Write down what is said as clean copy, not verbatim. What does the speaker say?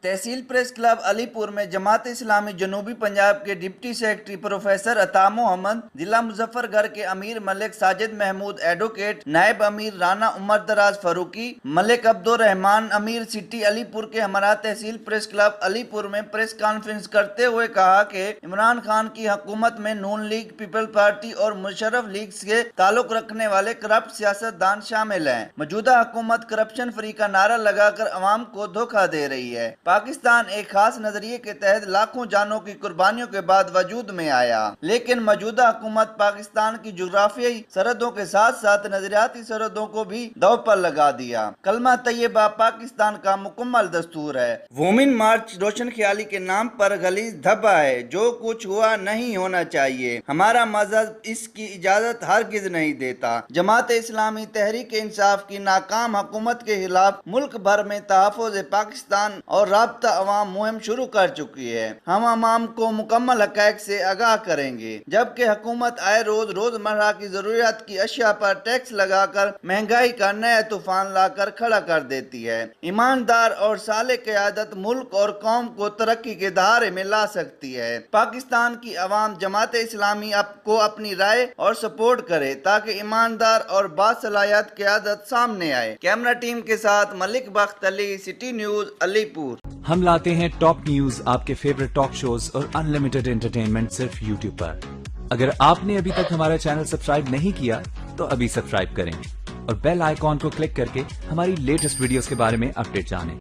तहसील press club Alipur में जमात इस्लामी जनूबी पंजाब के डिप्टी सेक्रेटरी प्रोफेसर अता मोहम्मद, जिला मुजफ्फरगढ़ के अमीर मलिक साजिद महमूद एडवोकेट, नायब अमीर राना उमर दराज फारूकी, मलिक अब्दुल रहमान अमीर सिटी अलीपुर के हमारा तहसील प्रेस क्लब अलीपुर में प्रेस कॉन्फ्रेंस करते हुए कहा कि इमरान खान की हुकूमत में नून लीग, पीपल पार्टी और मुशर्रफ लीग से ताल्लुक रखने वाले करप्ट सियासतदान शामिल हैं। मौजूदा हुकूमत करप्शन फ्री का नारा लगाकर अवाम को धोखा दे रही है। पाकिस्तान एक खास नजरिए के तहत लाखों जानों की कुर्बानियों के बाद वजूद में आया, लेकिन मौजूदा हुकूमत पाकिस्तान की जुग्राफियाई सरहदों के साथ साथ नजरियाती सरहदों को भी दांव पर लगा दिया। कलमा तैयबा पाकिस्तान का मुकम्मल दस्तूर है। वुमेन मार्च रोशन ख्याली के नाम पर गलीज धब्बा है। जो कुछ हुआ नहीं होना चाहिए। हमारा मजहब इसकी इजाजत हरगिज नहीं देता। जमात इस्लामी तहरीक इंसाफ की नाकाम हुकूमत के खिलाफ मुल्क भर में तहफ़्फ़ुज़ पाकिस्तान और राब्ता अवाम मुहिम शुरू कर चुकी है। हम अवाम को मुकम्मल हक़ाइक़ से आगाह करेंगे, जबकि हुकूमत आए रोज रोजमर्रा की जरूरियात की अशिया पर टैक्स लगाकर महंगाई का नया तूफान लाकर खड़ा कर देती है। ईमानदार और साले क़यादत मुल्क और कौम को तरक्की के दहारे में ला सकती है। पाकिस्तान की अवाम जमात इस्लामी को अपनी राय और सपोर्ट करे ताकि ईमानदार और बासलाहियत क़यादत सामने आए। कैमरा टीम के साथ मलिक बख्त अली, सिटी न्यूज अलीपुर। हम लाते हैं टॉप न्यूज, आपके फेवरेट टॉक शोज और अनलिमिटेड एंटरटेनमेंट सिर्फ यूट्यूब पर। अगर आपने अभी तक हमारा चैनल सब्सक्राइब नहीं किया तो अभी सब्सक्राइब करें और बेल आइकॉन को क्लिक करके हमारी लेटेस्ट वीडियोस के बारे में अपडेट जानें।